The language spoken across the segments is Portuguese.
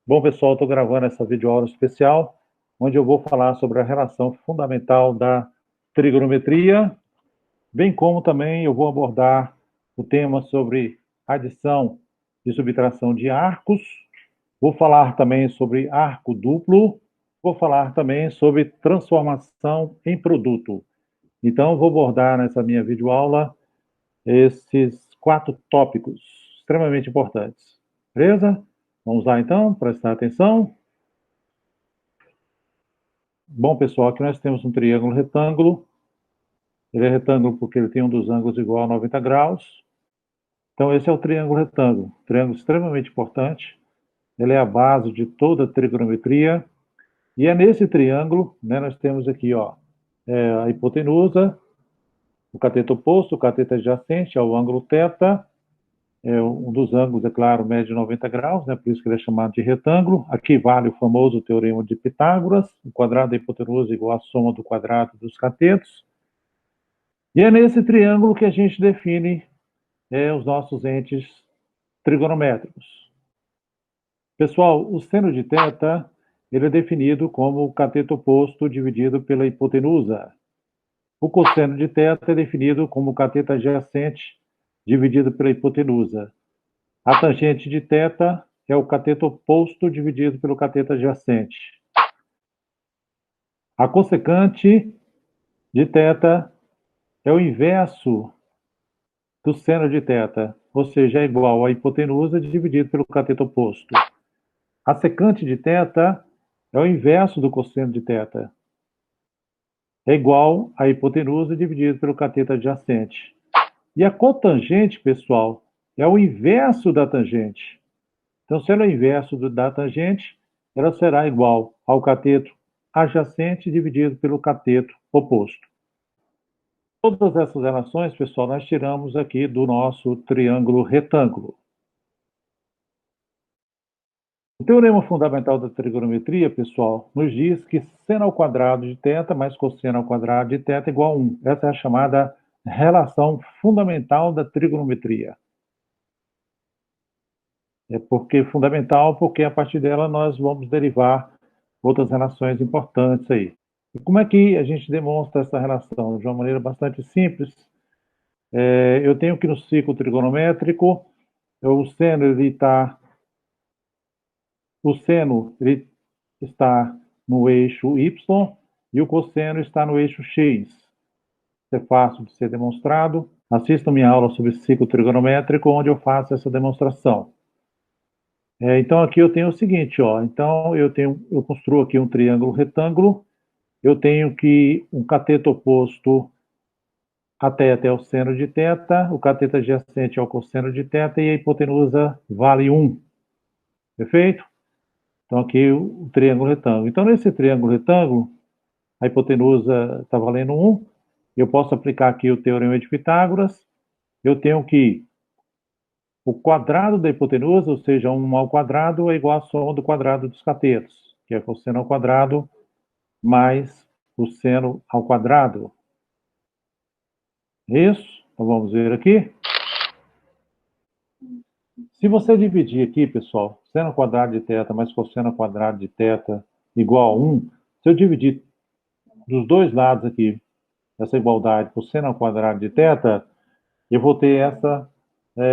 Bom, pessoal, estou gravando essa videoaula especial, onde eu vou falar sobre a relação fundamental da trigonometria, bem como também eu vou abordar o tema sobre adição e subtração de arcos, vou falar também sobre arco duplo, vou falar também sobre transformação em produto. Então, vou abordar nessa minha videoaula esses 4 tópicos extremamente importantes. Beleza? Vamos lá, então, prestar atenção. Bom, pessoal, aqui nós temos um triângulo retângulo. Ele é retângulo porque ele tem um dos ângulos igual a 90 graus. Então, esse é o triângulo retângulo. Triângulo extremamente importante. Ele é a base de toda a trigonometria. E é nesse triângulo, né, nós temos aqui, ó, a hipotenusa, o cateto oposto, o cateto adjacente ao ângulo θ. Um dos ângulos, é claro, mede 90 graus, né, por isso que ele é chamado de retângulo. Aqui vale o famoso teorema de Pitágoras, o quadrado da hipotenusa igual à soma do quadrado dos catetos. E é nesse triângulo que a gente define os nossos entes trigonométricos. Pessoal, o seno de θ ele é definido como o cateto oposto dividido pela hipotenusa. O cosseno de θ é definido como o cateto adjacente dividido pela hipotenusa. A tangente de θ é o cateto oposto dividido pelo cateto adjacente. A cossecante de θ é o inverso do seno de θ, ou seja, é igual à hipotenusa dividido pelo cateto oposto. A secante de θ é o inverso do cosseno de θ. É igual à hipotenusa dividido pelo cateto adjacente. E a cotangente, pessoal, é o inverso da tangente. Então, se ela é o inverso da tangente, ela será igual ao cateto adjacente dividido pelo cateto oposto. Todas essas relações, pessoal, nós tiramos aqui do nosso triângulo retângulo. O teorema fundamental da trigonometria, pessoal, nos diz que seno ao quadrado de θ mais cosseno ao quadrado de θ igual a 1. Essa é a chamada relação fundamental da trigonometria. É porque fundamental, porque a partir dela nós vamos derivar outras relações importantes aí. E como é que a gente demonstra essa relação? De uma maneira bastante simples. Eu tenho que no ciclo trigonométrico, o seno ele está no eixo y e o cosseno está no eixo x. Isso é fácil de ser demonstrado. Assistam minha aula sobre ciclo trigonométrico, onde eu faço essa demonstração. Então, aqui eu tenho o seguinte, ó. Então, eu construo aqui um triângulo retângulo. Eu tenho que um cateto oposto a θ é o seno de θ, o cateto adjacente é o cosseno de θ e a hipotenusa vale 1. Perfeito? Então, aqui o triângulo retângulo. Então, nesse triângulo retângulo, a hipotenusa está valendo 1. Eu posso aplicar aqui o teorema de Pitágoras. Eu tenho que o quadrado da hipotenusa, ou seja, 1 ao quadrado, é igual à soma do quadrado dos catetos, que é cosseno ao quadrado mais o seno ao quadrado. Isso? Então, vamos ver aqui. Se você dividir aqui, pessoal, seno ao quadrado de θ mais cosseno ao quadrado de θ igual a 1, se eu dividir dos dois lados aqui, essa igualdade por seno ao quadrado de θ, eu vou ter essa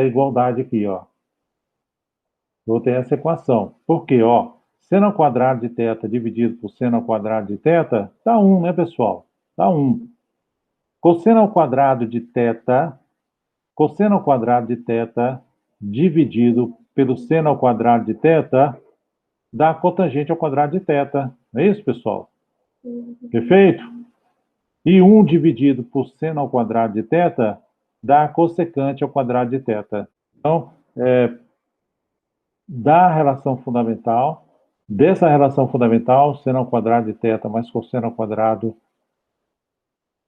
igualdade aqui, ó. Eu vou ter essa equação. Por quê? Ó, seno ao quadrado de θ dividido por seno ao quadrado de θ dá 1, né, pessoal? Dá 1. Cosseno ao quadrado de θ, cosseno ao quadrado de θ dividido pelo seno ao quadrado de θ dá cotangente ao quadrado de θ. Não é isso, pessoal? Perfeito? E 1 dividido por seno ao quadrado de θ dá cossecante ao quadrado de θ. Então, da relação fundamental, dessa relação fundamental, seno ao quadrado de θ mais cosseno ao quadrado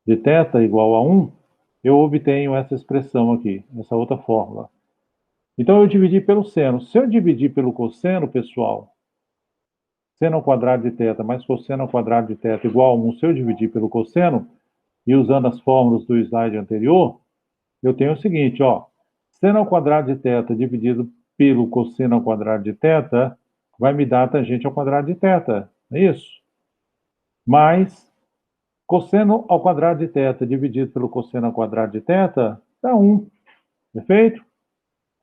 de θ igual a 1, eu obtenho essa expressão aqui, essa outra fórmula. Então, eu dividi pelo seno. Se eu dividir pelo cosseno, pessoal, seno ao quadrado de θ mais cosseno ao quadrado de θ igual a 1, se eu dividir pelo cosseno, e usando as fórmulas do slide anterior, eu tenho o seguinte, ó, seno ao quadrado de θ dividido pelo cosseno ao quadrado de θ vai me dar a tangente ao quadrado de θ, não é isso? Mais cosseno ao quadrado de θ dividido pelo cosseno ao quadrado de θ dá 1, perfeito?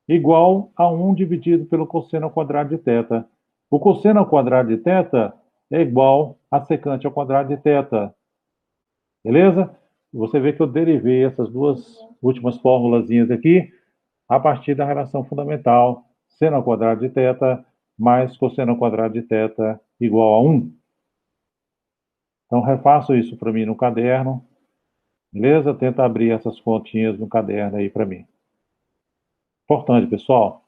Igual a 1 dividido pelo cosseno ao quadrado de θ. O cosseno ao quadrado de θ é igual a secante ao quadrado de θ, beleza? Você vê que eu derivei essas duas últimas formulazinhas aqui a partir da relação fundamental seno ao quadrado de θ mais cosseno ao quadrado de θ igual a 1. Então, refaço isso para mim no caderno, beleza? Tenta abrir essas continhas no caderno aí para mim. Importante, pessoal.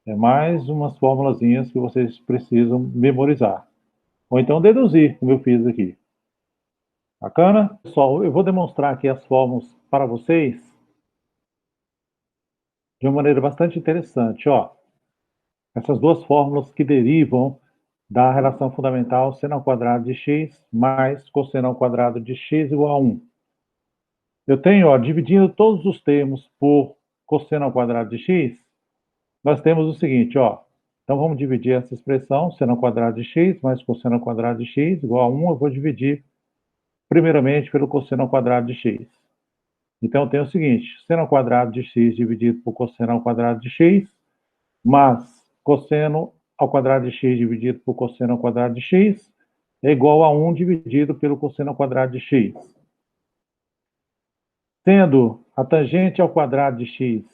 É mais umas formulazinhas que vocês precisam memorizar. Ou então deduzir, como eu fiz aqui. Bacana? Pessoal, eu vou demonstrar aqui as fórmulas para vocês de uma maneira bastante interessante. Ó, essas duas fórmulas que derivam da relação fundamental seno ao quadrado de x mais cosseno ao quadrado de x igual a 1. Eu tenho, ó, dividindo todos os termos por cosseno ao quadrado de x, nós temos o seguinte, ó. Então, vamos dividir essa expressão, seno ao quadrado de x mais cosseno ao quadrado de x igual a 1. Eu vou dividir, primeiramente, pelo cosseno ao quadrado de x. Então, eu tenho o seguinte, seno ao quadrado de x dividido por cosseno ao quadrado de x, mais cosseno ao quadrado de x dividido por cosseno ao quadrado de x é igual a 1 dividido pelo cosseno ao quadrado de x. Tendo a tangente ao quadrado de x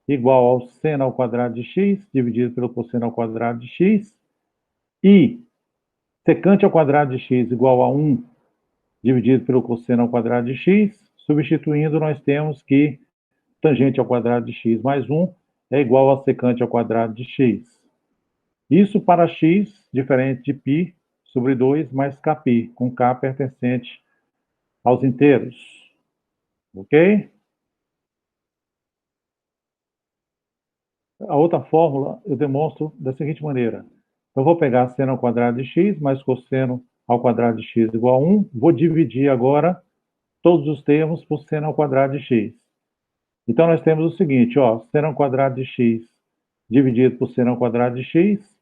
igual ao seno ao quadrado de x dividido pelo cosseno ao quadrado de x e secante ao quadrado de x igual a 1 dividido pelo cosseno ao quadrado de x, substituindo, nós temos que tangente ao quadrado de x mais 1 é igual a secante ao quadrado de x. Isso para x, diferente de π sobre 2 mais kπ, com k pertencente aos inteiros. Ok? A outra fórmula eu demonstro da seguinte maneira. Eu vou pegar seno ao quadrado de x mais cosseno ao quadrado de x igual a 1. Vou dividir agora todos os termos por seno ao quadrado de x. Então, nós temos o seguinte, ó, seno ao quadrado de x dividido por seno ao quadrado de x,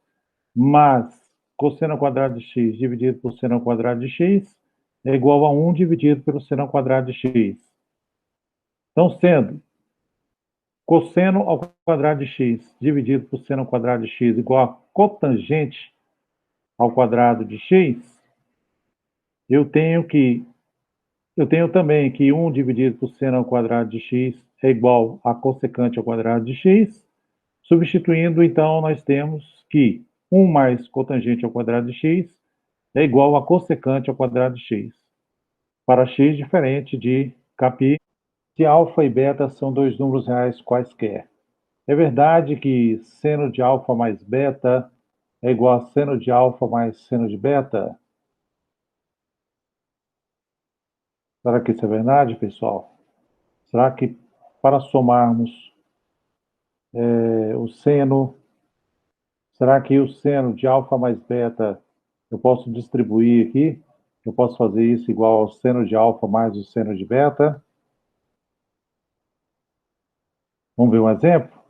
mais cosseno ao quadrado de x dividido por seno ao quadrado de x é igual a 1 dividido pelo seno ao quadrado de x. Então, sendo cosseno ao quadrado de x dividido por seno ao quadrado de x igual a cotangente ao quadrado de x, eu tenho também que 1 dividido por seno ao quadrado de x é igual a cossecante ao quadrado de x. Substituindo, então, nós temos que 1 mais cotangente ao quadrado de x é igual a cossecante ao quadrado de x. Para x diferente de κ, se alfa e beta são dois números reais quaisquer. É verdade que seno de alfa mais beta é igual a seno de alfa mais seno de beta? Será que isso é verdade, pessoal? Será que para somarmos o seno, será que o seno de alfa mais beta eu posso distribuir aqui? Eu posso fazer isso igual ao seno de alfa mais o seno de beta? Vamos ver um exemplo?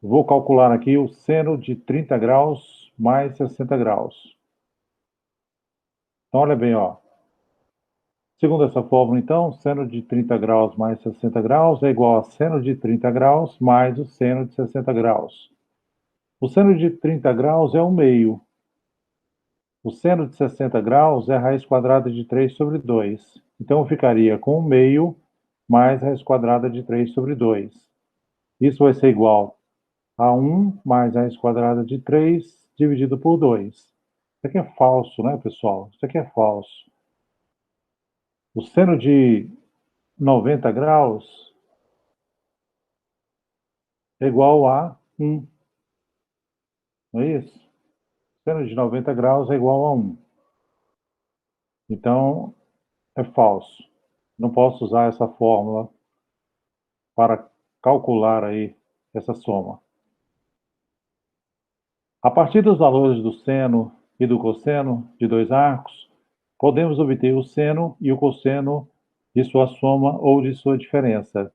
Vou calcular aqui o seno de 30 graus mais 60 graus. Então, olha bem, ó. Segundo essa fórmula, então, seno de 30 graus mais 60 graus é igual a seno de 30 graus mais o seno de 60 graus. O seno de 30 graus é 1/2. O seno de 60 graus é a raiz quadrada de 3 sobre 2. Então, eu ficaria com 1/2 mais a raiz quadrada de 3 sobre 2. Isso vai ser igual a 1 mais a raiz quadrada de 3 dividido por 2. Isso aqui é falso, né, pessoal? Isso aqui é falso. O seno de 90 graus é igual a 1. Não é isso? Seno de 90 graus é igual a 1. Então, é falso. Não posso usar essa fórmula para calcular aí essa soma. A partir dos valores do seno e do cosseno de dois arcos, podemos obter o seno e o cosseno de sua soma ou de sua diferença.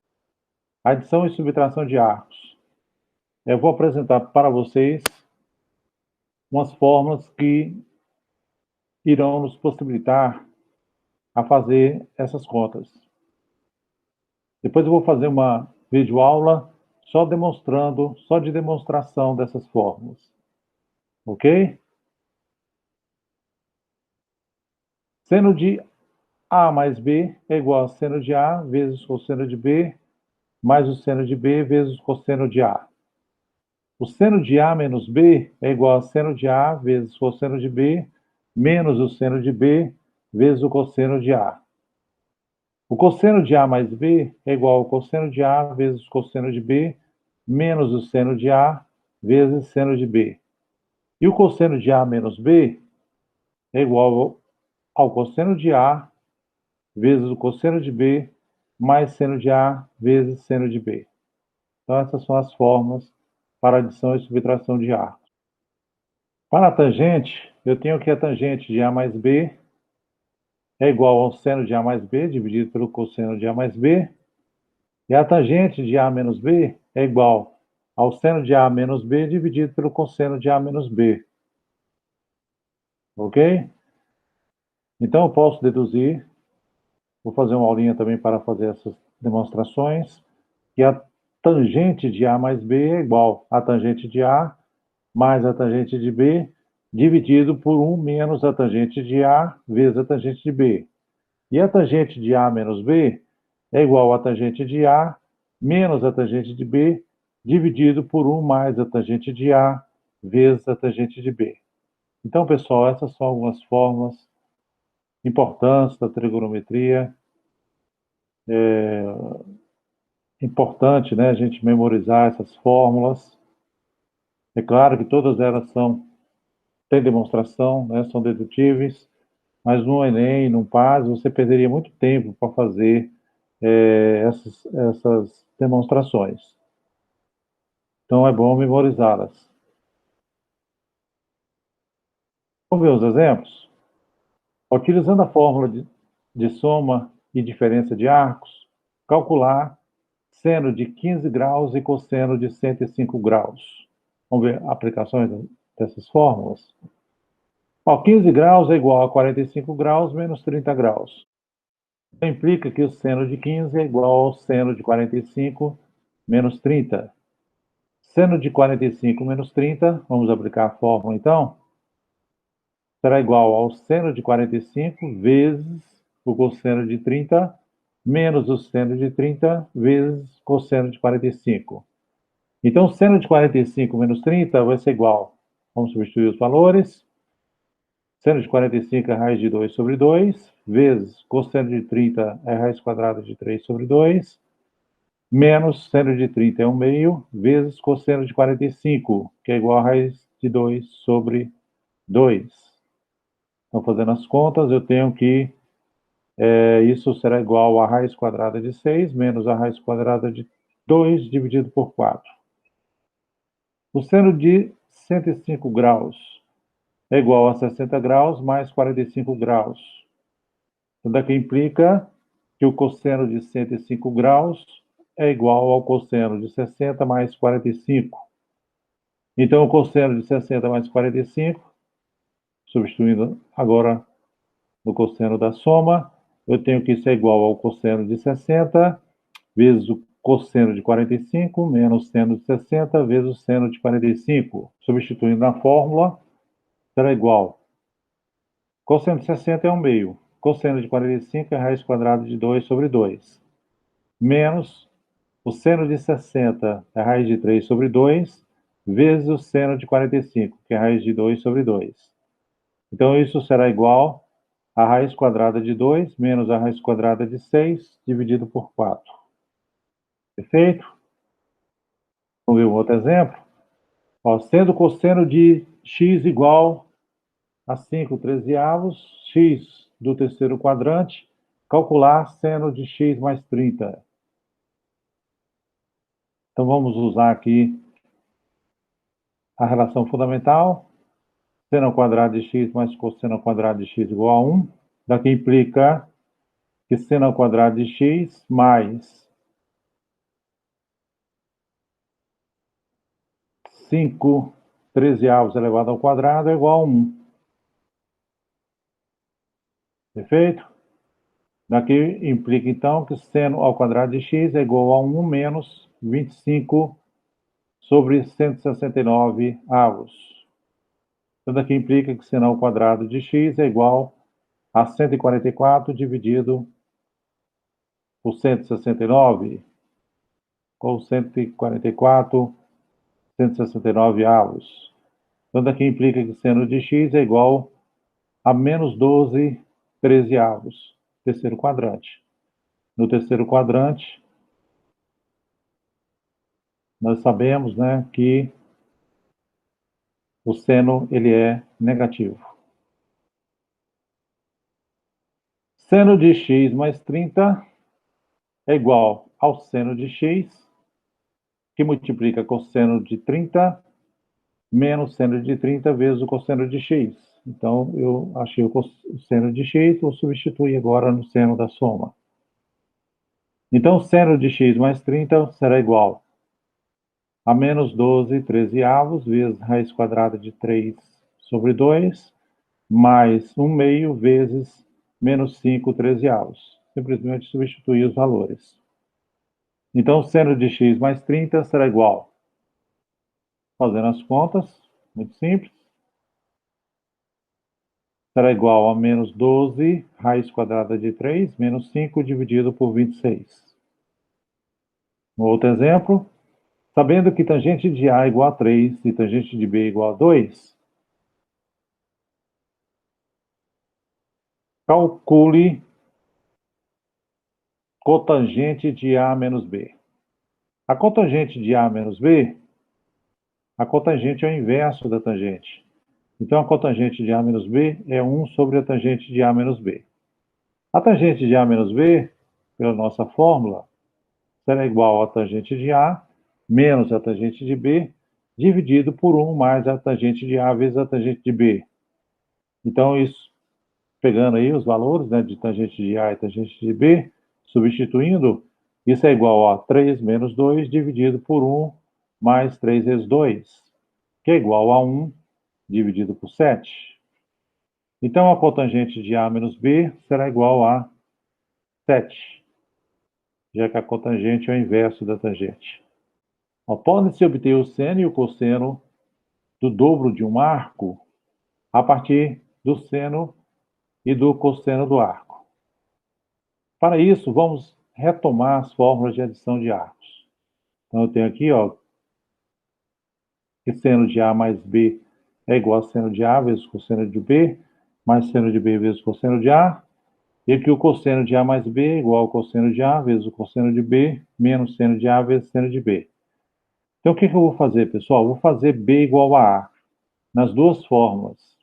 Adição e subtração de arcos. Eu vou apresentar para vocês umas fórmulas que irão nos possibilitar a fazer essas contas. Depois eu vou fazer uma videoaula só de demonstração dessas fórmulas. Ok? Seno de A mais B é igual a seno de A vezes cosseno de B, mais o seno de B vezes o cosseno de A. O seno de A menos B é igual a seno de A vezes cosseno de B, menos o seno de B vezes o cosseno de A. O cosseno de A mais B é igual ao cosseno de A vezes cosseno de B, menos o seno de A vezes seno de B. E o cosseno de A menos B é igual ao cosseno de A vezes o cosseno de B, mais seno de A vezes seno de B. Então, essas são as fórmulas para adição e subtração de arcos. Para a tangente, eu tenho que a tangente de A mais B é igual ao seno de A mais B dividido pelo cosseno de A mais B. E a tangente de A menos B é igual ao seno de A menos B dividido pelo cosseno de A menos B. Ok? Então, eu posso deduzir, vou fazer uma aulinha também para fazer essas demonstrações, que a tangente de A mais B é igual à tangente de A mais a tangente de B dividido por 1 menos a tangente de A vezes a tangente de B. E a tangente de A menos B é igual à tangente de A menos a tangente de B dividido por 1 mais a tangente de A vezes a tangente de B. Então, pessoal, essas são algumas fórmulas importantes da trigonometria. É importante, né, a gente memorizar essas fórmulas. É claro que todas elas têm demonstração, né, são dedutíveis, mas no Enem, no PAS, você perderia muito tempo para fazer essas demonstrações. Então, é bom memorizá-las. Vamos ver os exemplos? Utilizando a fórmula de soma e diferença de arcos, calcular seno de 15 graus e cosseno de 105 graus. Vamos ver aplicações dessas fórmulas? 15 graus é igual a 45 graus menos 30 graus. Então, implica que o seno de 15 é igual ao seno de 45 menos 30. Seno de 45 menos 30, vamos aplicar a fórmula então, será igual ao seno de 45 vezes o cosseno de 30 menos o seno de 30 vezes cosseno de 45. Então, seno de 45 menos 30 vai ser igual, vamos substituir os valores, seno de 45 é raiz de 2 sobre 2, vezes cosseno de 30 é raiz quadrada de 3 sobre 2, menos seno de 30 é 1 meio, vezes cosseno de 45, que é igual a raiz de 2 sobre 2. Então, fazendo as contas, eu tenho que isso será igual a raiz quadrada de 6 menos a raiz quadrada de 2 dividido por 4. O seno de 105 graus é igual a 60 graus mais 45 graus. Então, daqui implica que o cosseno de 105 graus é igual ao cosseno de 60 mais 45. Então, o cosseno de 60 mais 45, substituindo agora no cosseno da soma, eu tenho que isso é igual ao cosseno de 60 vezes o cosseno de 45 menos seno de 60 vezes o seno de 45. Substituindo na fórmula, será igual. Cosseno de 60 é 1 meio. Cosseno de 45 é raiz quadrada de 2 sobre 2. Menos o seno de 60 é raiz de 3 sobre 2, vezes o seno de 45, que é raiz de 2 sobre 2. Então, isso será igual a raiz quadrada de 2 menos a raiz quadrada de 6 dividido por 4. Perfeito? Vamos ver um outro exemplo? Sendo o cosseno de x igual a 5/13, x do terceiro quadrante, calcular seno de x mais 30. Então, vamos usar aqui a relação fundamental. Seno ao quadrado de x mais cosseno ao quadrado de x igual a 1. Daqui implica que seno ao quadrado de x mais 5 13avos elevado ao quadrado é igual a 1. Perfeito? Daqui implica, então, que seno ao quadrado de x é igual a 1 menos 25 sobre 169 avos. Então, daqui implica que seno ao quadrado de x é igual a 144 dividido por 169, ou 144, 169 avos. Então, daqui implica que seno de x é igual a menos 12 13avos, terceiro quadrante. No terceiro quadrante, nós sabemos, né, que o seno ele é negativo. Seno de x mais 30 é igual ao seno de x, que multiplica cosseno de 30 menos seno de 30 vezes o cosseno de x. Então, eu achei o seno de x, vou substituir agora no seno da soma. Então, seno de x mais 30 será igual a menos 12 13avos vezes raiz quadrada de 3 sobre 2, mais 1 meio vezes menos 5 13avos. Simplesmente substituir os valores. Então, seno de x mais 30 será igual, fazendo as contas, muito simples, será igual a menos 12 raiz quadrada de 3 menos 5 dividido por 26. Um outro exemplo, sabendo que tangente de A é igual a 3 e tangente de B é igual a 2, calcule cotangente de A menos B. A cotangente de A menos B, a cotangente é o inverso da tangente. Então, a cotangente de A menos B é 1 sobre a tangente de A menos B. A tangente de A menos B, pela nossa fórmula, será igual a tangente de A menos a tangente de B, dividido por 1 mais a tangente de A vezes a tangente de B. Então, isso, pegando aí os valores, né, de tangente de A e tangente de B, substituindo, isso é igual a 3 menos 2 dividido por 1 mais 3 vezes 2, que é igual a 1 dividido por 7. Então, a cotangente de A menos B será igual a 7, já que a cotangente é o inverso da tangente. Pode-se obter o seno e o cosseno do dobro de um arco a partir do seno e do cosseno do arco. Para isso, vamos retomar as fórmulas de adição de arcos. Então, eu tenho aqui, que seno de A mais B é igual a seno de A vezes cosseno de B, mais seno de B vezes cosseno de A, e aqui o cosseno de A mais B é igual ao cosseno de A vezes o cosseno de B, menos seno de A vezes seno de B. Então, o que eu vou fazer, pessoal? Eu vou fazer B igual a A nas duas fórmulas.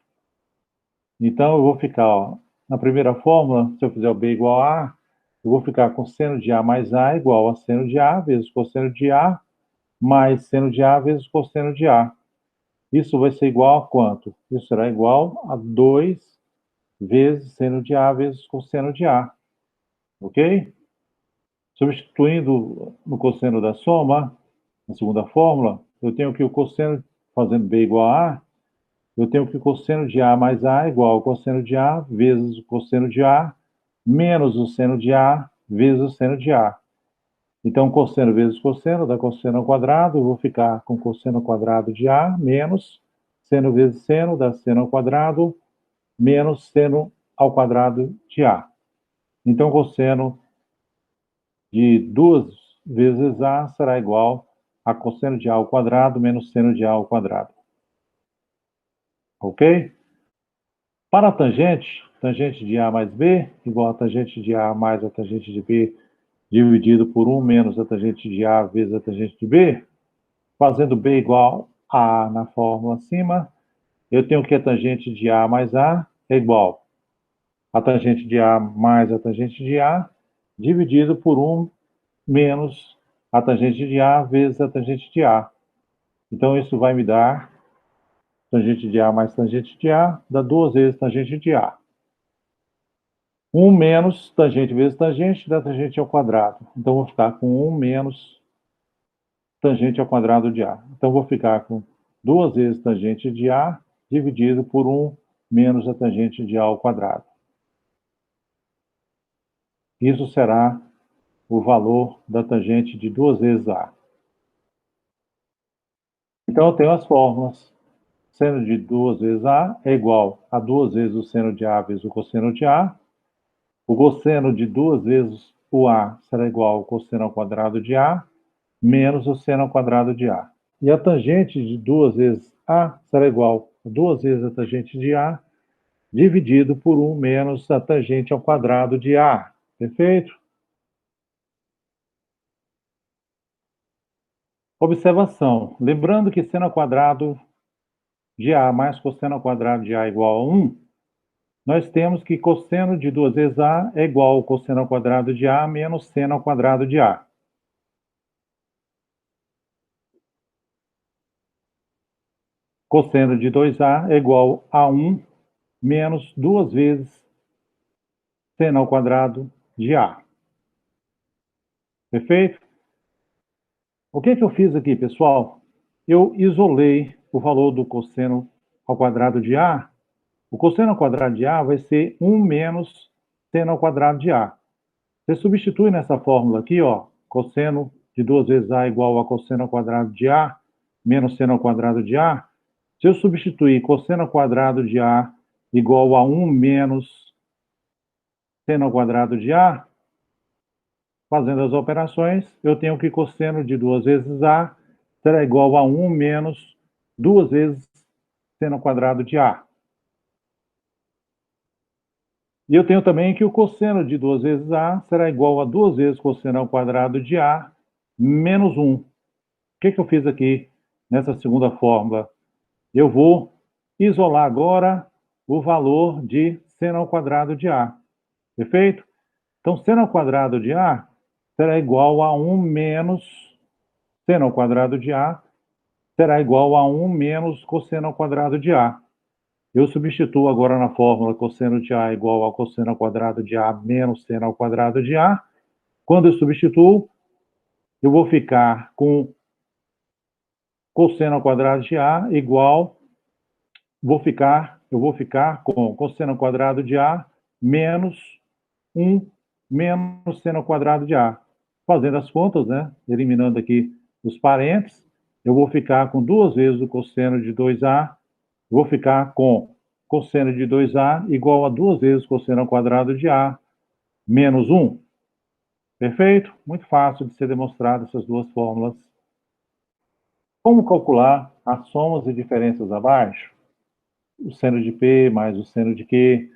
Então, eu vou ficar, na primeira fórmula, se eu fizer o B igual a A, eu vou ficar com seno de A mais A igual a seno de A vezes cosseno de A, mais seno de A vezes cosseno de A. Isso vai ser igual a quanto? Isso será igual a 2 vezes seno de A vezes cosseno de A. Ok? Substituindo no cosseno da soma, na segunda fórmula, eu tenho que o cosseno, fazendo B igual a A, eu tenho que o cosseno de A mais A é igual ao cosseno de A vezes o cosseno de A, menos o seno de A vezes o seno de A. Então, cosseno vezes cosseno dá cosseno ao quadrado, eu vou ficar com cosseno ao quadrado de A, menos seno vezes seno dá seno ao quadrado, menos seno ao quadrado de A. Então, cosseno de 2 vezes A será igual a cosseno de A ao quadrado menos seno de A ao quadrado. Ok? Para a tangente, tangente de A mais B igual a tangente de A mais a tangente de B dividido por 1 menos a tangente de A vezes a tangente de B, fazendo B igual a A na fórmula acima, eu tenho que a tangente de A mais A é igual a tangente de A mais a tangente de A dividido por 1 menos a tangente de A vezes a tangente de A. Então, isso vai me dar tangente de A mais tangente de A, dá 2 vezes tangente de A. 1 menos tangente vezes tangente dá tangente ao quadrado. Então, vou ficar com 1 menos tangente ao quadrado de A. Então, vou ficar com 2 vezes tangente de A dividido por 1 menos a tangente de A ao quadrado. Isso será o valor da tangente de 2 vezes A. Então, eu tenho as fórmulas. Seno de 2 vezes A é igual a 2 vezes o seno de A vezes o cosseno de A. O cosseno de 2 vezes o A será igual ao cosseno ao quadrado de A, menos o seno ao quadrado de A. E a tangente de 2 vezes A será igual a 2 vezes a tangente de A, dividido por 1 menos a tangente ao quadrado de A. Perfeito? Observação. Lembrando que seno ao quadrado de A mais cosseno ao quadrado de A igual a 1, nós temos que cosseno de 2 vezes A é igual ao cosseno ao quadrado de A menos seno ao quadrado de A. Cosseno de 2A é igual a 1 menos 2 vezes seno ao quadrado de A. Perfeito? O que eu fiz aqui, pessoal? Eu isolei o valor do cosseno ao quadrado de A. O cosseno ao quadrado de A vai ser 1 menos seno ao quadrado de A. Você substitui nessa fórmula aqui, ó, cosseno de 2 vezes A igual a cosseno ao quadrado de A menos seno ao quadrado de A. Se eu substituir cosseno ao quadrado de A igual a 1 menos seno ao quadrado de A, fazendo as operações, eu tenho que cosseno de 2 vezes A será igual a 1 menos 2 vezes seno ao quadrado de A. E eu tenho também que o cosseno de 2 vezes A será igual a 2 vezes cosseno ao quadrado de A menos 1. O que eu fiz aqui nessa segunda fórmula? Eu vou isolar agora o valor de seno ao quadrado de A. Perfeito? Então, seno ao quadrado de A será igual a 1 menos seno ao quadrado de A será igual a 1 menos cosseno ao quadrado de A. Eu substituo agora na fórmula cosseno de A igual ao cosseno ao quadrado de A menos seno ao quadrado de A. Quando eu substituo, eu vou ficar com cosseno ao quadrado de A igual, eu vou ficar com cosseno ao quadrado de A menos 1 menos seno ao quadrado de A. Fazendo as contas, né? Eliminando aqui os parênteses, eu vou ficar com 2 vezes o cosseno de 2A, vou ficar com cosseno de 2A igual a 2 vezes cosseno ao quadrado de A menos 1. Perfeito? Muito fácil de ser demonstrado essas duas fórmulas. Como calcular as somas e diferenças abaixo? O seno de P mais o seno de Q,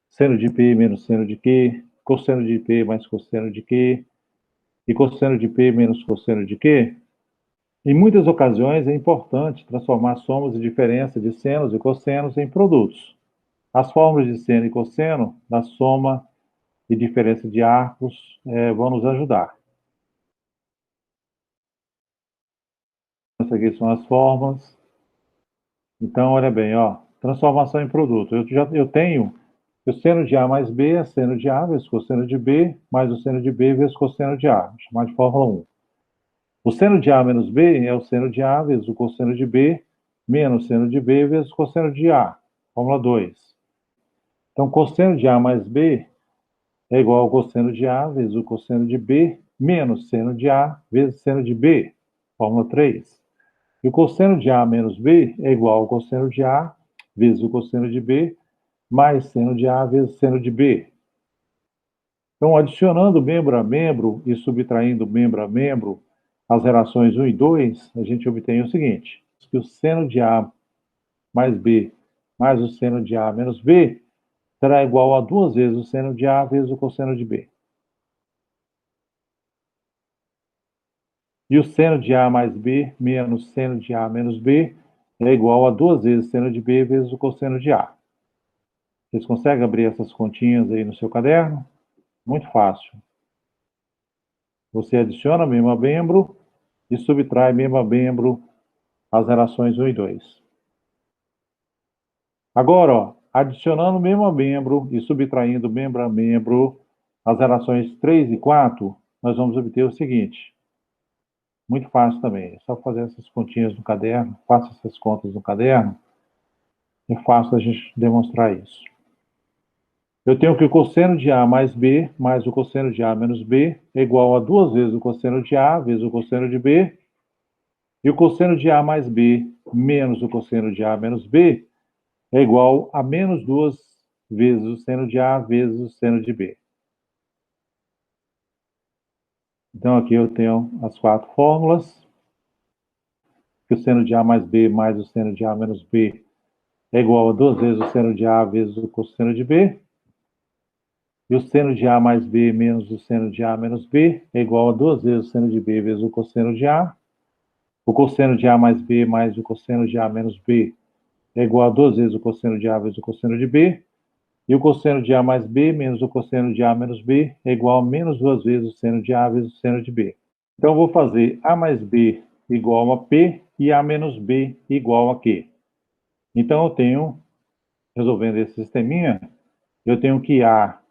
seno de P menos seno de Q, cosseno de P mais cosseno de Q, e cosseno de P menos cosseno de Q. Em muitas ocasiões é importante transformar somas e diferença de senos e cossenos em produtos. As fórmulas de seno e cosseno da soma e diferença de arcos vão nos ajudar. Essas aqui são as fórmulas. Então, olha bem, ó, transformação em produto. Eu tenho o seno de A mais B é seno de A vezes cosseno de B, mais o seno de B vezes cosseno de A. Vou chamar de fórmula 1. O seno de A menos B é o seno de A vezes o cosseno de B, menos seno de B vezes cosseno de A. Fórmula 2. Então, cosseno de A mais B é igual ao cosseno de A vezes o cosseno de B, menos seno de A vezes seno de B. Fórmula 3. E o cosseno de A menos B é igual ao cosseno de A vezes o cosseno de B, mais seno de A vezes seno de B. Então, adicionando membro a membro e subtraindo membro a membro, as relações 1 e 2, a gente obtém o seguinte, que o seno de A mais B mais o seno de A menos B será igual a 2 vezes o seno de A vezes o cosseno de B. E o seno de A mais B menos seno de A menos B é igual a 2 vezes seno de B vezes o cosseno de A. Vocês conseguem abrir essas continhas aí no seu caderno? Muito fácil. Você adiciona membro a membro e subtrai membro a membro as relações 1 e 2. Agora, ó, adicionando membro a membro e subtraindo membro a membro as relações 3 e 4, nós vamos obter o seguinte. Muito fácil também. É só fazer essas continhas no caderno. Faça essas contas no caderno. É fácil a gente demonstrar isso. Eu tenho que o cosseno de A mais B mais o cosseno de A menos B é igual a 2 vezes o cosseno de A vezes o cosseno de B. E o cosseno de A mais B menos o cosseno de A menos B é igual a menos 2 vezes o seno de A vezes o seno de B. Então, aqui eu tenho as 4 fórmulas. Que o seno de A mais B mais o seno de A menos B é igual a 2 vezes o seno de A vezes o cosseno de B. E o seno de A mais B menos o seno de A menos B é igual a 2 vezes o seno de B vezes o cosseno de A. O cosseno de A mais B mais o cosseno de A menos B é igual a 2 vezes o cosseno de A vezes o cosseno de B. E o cosseno de A mais B menos o cosseno de A menos B é igual a menos 2 vezes o seno de A vezes o seno de B. Então, eu vou fazer A mais B igual a P e A menos B igual a Q. Então, eu tenho, resolvendo esse sisteminha, eu tenho que A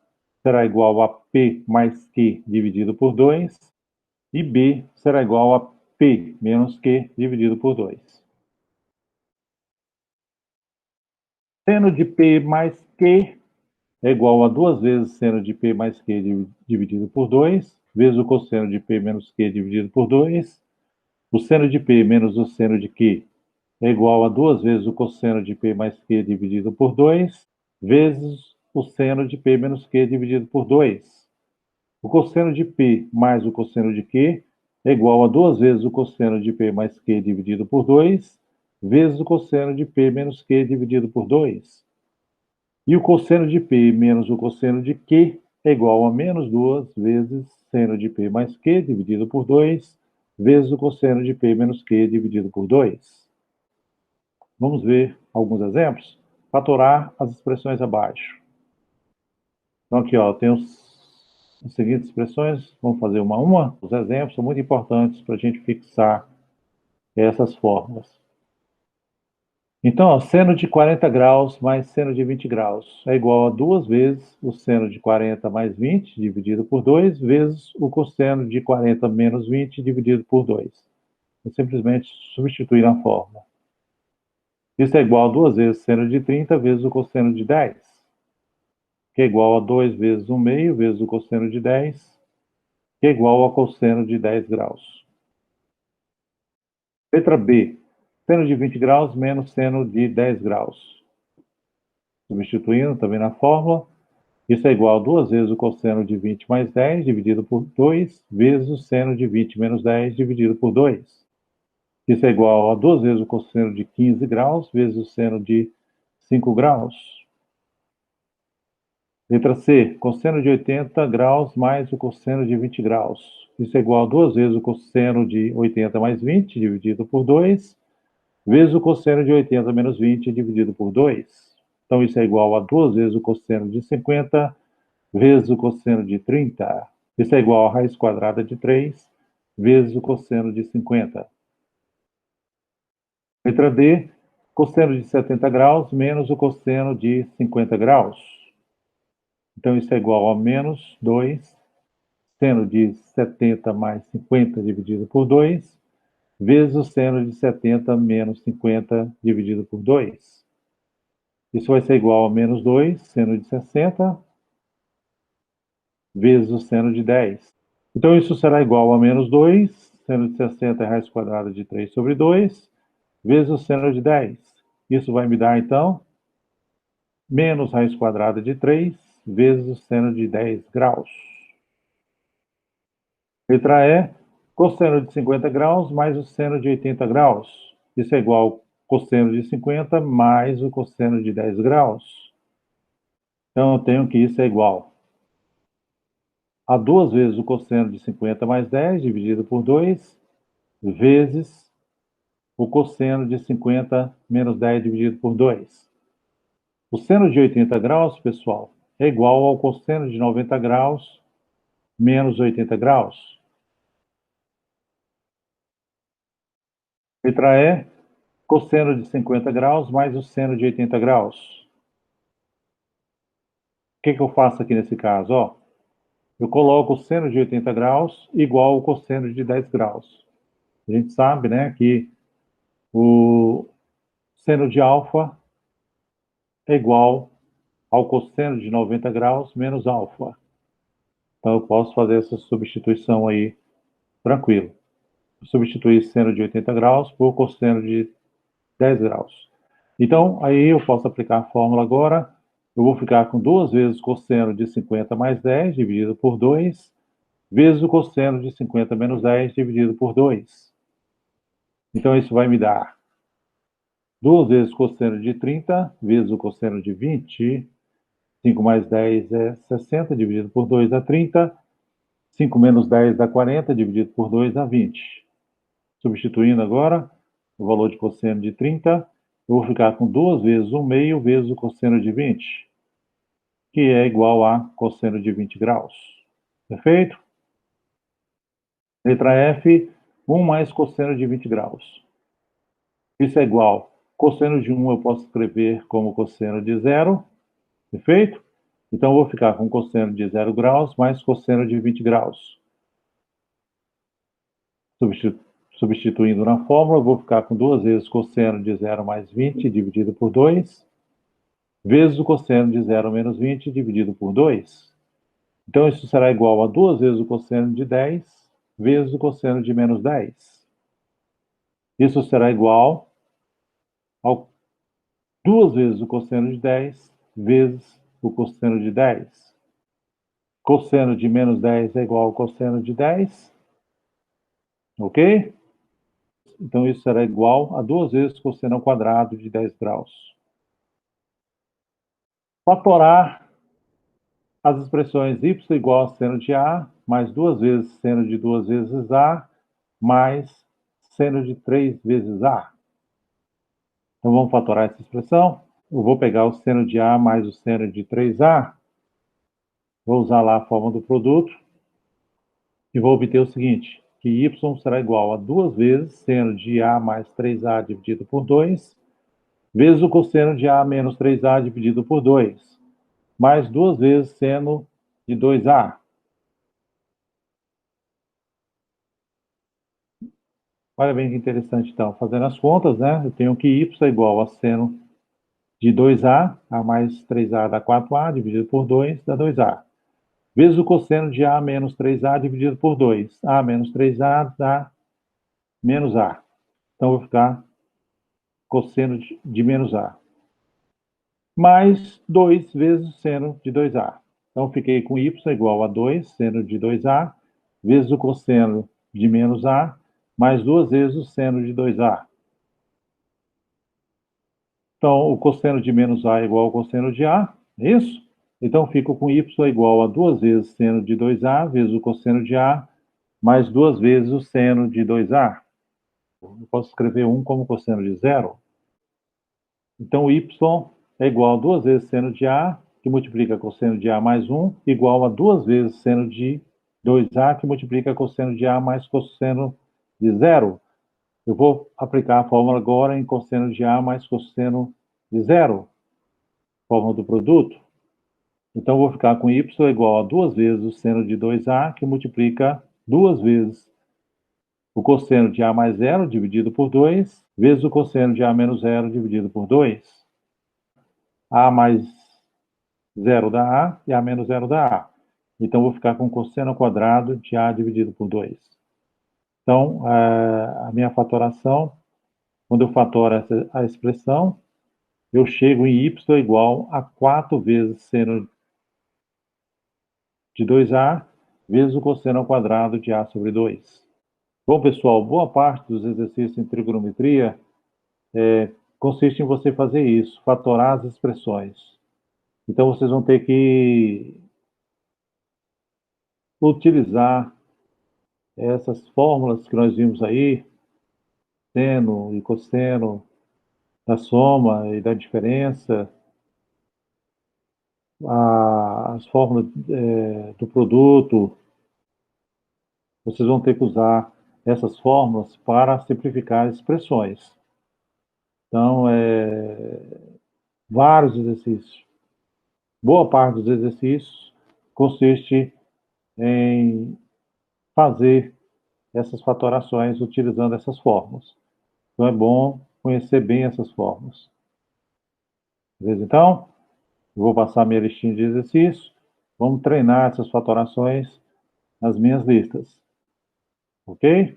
será igual a P mais Q dividido por 2 e B será igual a P menos Q dividido por 2. Seno de P mais Q é igual a 2 vezes seno de P mais Q dividido por 2, vezes o cosseno de P menos Q dividido por 2. O seno de P menos o seno de Q é igual a 2 vezes o cosseno de P mais Q dividido por 2, vezes o seno de P menos Q dividido por 2. O cosseno de P mais o cosseno de Q é igual a 2 vezes o cosseno de P mais Q dividido por 2, vezes o cosseno de P menos Q dividido por 2. E o cosseno de P menos o cosseno de Q é igual a menos 2 vezes seno de P mais Q dividido por 2, vezes o cosseno de P menos Q dividido por 2. Vamos ver alguns exemplos? Fatorar as expressões abaixo. Então, aqui, ó, tem as seguintes expressões. Vamos fazer uma a uma. Os exemplos são muito importantes para a gente fixar essas fórmulas. Então, ó, seno de 40 graus mais seno de 20 graus é igual a 2 vezes o seno de 40 mais 20 dividido por 2, vezes o cosseno de 40 menos 20 dividido por 2. Eu simplesmente substituir na fórmula. Isso é igual a 2 vezes seno de 30 vezes o cosseno de 10, que é igual a 2 vezes 1 meio vezes o cosseno de 10, que é igual ao cosseno de 10 graus. Letra B, seno de 20 graus menos seno de 10 graus. Substituindo também na fórmula, isso é igual a 2 vezes o cosseno de 20 mais 10 dividido por 2, vezes o seno de 20 menos 10 dividido por 2. Isso é igual a 2 vezes o cosseno de 15 graus, vezes o seno de 5 graus. Letra C, cosseno de 80 graus mais o cosseno de 20 graus. Isso é igual a 2 vezes o cosseno de 80 mais 20 dividido por 2, vezes o cosseno de 80 menos 20 dividido por 2. Então, isso é igual a 2 vezes o cosseno de 50 vezes o cosseno de 30. Isso é igual a raiz quadrada de 3 vezes o cosseno de 50. Letra D, cosseno de 70 graus menos o cosseno de 50 graus. Então, isso é igual a menos 2, seno de 70 mais 50 dividido por 2, vezes o seno de 70 menos 50 dividido por 2. Isso vai ser igual a menos 2, seno de 60, vezes o seno de 10. Então, isso será igual a menos 2, seno de 60 é raiz quadrada de 3 sobre 2, vezes o seno de 10. Isso vai me dar, então, menos raiz quadrada de 3, vezes o seno de 10 graus. Letra E, cosseno de 50 graus mais o seno de 80 graus. Isso é igual ao cosseno de 50 mais o cosseno de 10 graus. Então, eu tenho que isso é igual a 2 vezes o cosseno de 50 mais 10 dividido por 2, vezes o cosseno de 50 menos 10 dividido por 2. O seno de 80 graus, pessoal, é igual ao cosseno de 90 graus menos 80 graus. Letra E, cosseno de 50 graus mais o seno de 80 graus. O que eu faço aqui nesse caso? Ó, eu coloco o seno de 80 graus igual ao cosseno de 10 graus. A gente sabe, né, que o seno de alfa é igual ao cosseno de 90 graus menos alfa. Então, eu posso fazer essa substituição aí tranquilo. Substituir seno de 80 graus por cosseno de 10 graus. Então, aí eu posso aplicar a fórmula agora. Eu vou ficar com 2 vezes cosseno de 50 mais 10 dividido por 2, vezes o cosseno de 50 menos 10 dividido por 2. Então, isso vai me dar 2 vezes cosseno de 30, vezes o cosseno de 20. 5 mais 10 é 60, dividido por 2 dá 30. 5 menos 10 dá 40, dividido por 2 dá 20. Substituindo agora o valor de cosseno de 30, eu vou ficar com 2 vezes 1 meio vezes o cosseno de 20, que é igual a cosseno de 20 graus. Perfeito? Letra F, 1 mais cosseno de 20 graus. Isso é igual. Cosseno de 1 eu posso escrever como cosseno de 0. Perfeito? Então, eu vou ficar com cosseno de 0 graus mais cosseno de 20 graus. Substituindo na fórmula, eu vou ficar com 2 vezes cosseno de 0 mais 20 dividido por 2, vezes o cosseno de 0 menos 20 dividido por 2. Então, isso será igual a 2 vezes o cosseno de 10 vezes o cosseno de menos 10. Isso será igual a 2 vezes o cosseno de 10 vezes o cosseno de 10. Cosseno de menos 10 é igual ao cosseno de 10. Ok? Então, isso será igual a 2 vezes cosseno ao quadrado de 10 graus. Fatorar as expressões y igual a seno de A, mais 2 vezes seno de 2 vezes A, mais seno de 3 vezes A. Então, vamos fatorar essa expressão. Eu vou pegar o seno de A mais o seno de 3A, vou usar lá a forma do produto, e vou obter o seguinte, que y será igual a 2 vezes seno de A mais 3A dividido por 2, vezes o cosseno de A menos 3A dividido por 2, mais 2 vezes seno de 2A. Olha bem que interessante, então. Fazendo as contas, né? Eu tenho que y é igual a seno de 2A, A mais 3A dá 4A, dividido por 2 dá 2A. Vezes o cosseno de A menos 3A dividido por 2. A menos 3A dá menos A. Então, eu vou ficar cosseno de menos A. Mais 2 vezes o seno de 2A. Então, fiquei com y igual a 2, seno de 2A, vezes o cosseno de menos A, mais 2 vezes o seno de 2A. Então, o cosseno de menos A é igual ao cosseno de A, é isso? Então, fico com y igual a 2 vezes seno de 2A, vezes o cosseno de A, mais 2 vezes o seno de 2A. Eu posso escrever 1 como cosseno de 0. Então, y é igual a 2 vezes seno de A, que multiplica cosseno de A mais 1, igual a 2 vezes seno de 2A, que multiplica cosseno de A mais cosseno de 0. Eu vou aplicar a fórmula agora em cosseno de A mais cosseno de 0, fórmula do produto. Então, eu vou ficar com y igual a 2 vezes o seno de 2A, que multiplica 2 vezes o cosseno de A mais 0 dividido por 2, vezes o cosseno de A menos 0 dividido por 2. A mais 0 dá A e A menos 0 dá A. Então, eu vou ficar com cosseno ao quadrado de A dividido por 2. Então, a minha fatoração, quando eu fatoro a expressão, eu chego em y igual a 4 vezes seno de 2A vezes o cosseno ao quadrado de A sobre 2. Bom, pessoal, boa parte dos exercícios em trigonometria consiste em você fazer isso, fatorar as expressões. Então, vocês vão ter que utilizar essas fórmulas que nós vimos aí, seno e cosseno, da soma e da diferença, as fórmulas do produto. Vocês vão ter que usar essas fórmulas para simplificar expressões. Então, vários exercícios. Boa parte dos exercícios consiste em fazer essas fatorações utilizando essas fórmulas. Então, é bom conhecer bem essas fórmulas. Beleza? Então, eu vou passar minha listinha de exercícios. Vamos treinar essas fatorações nas minhas listas. Ok?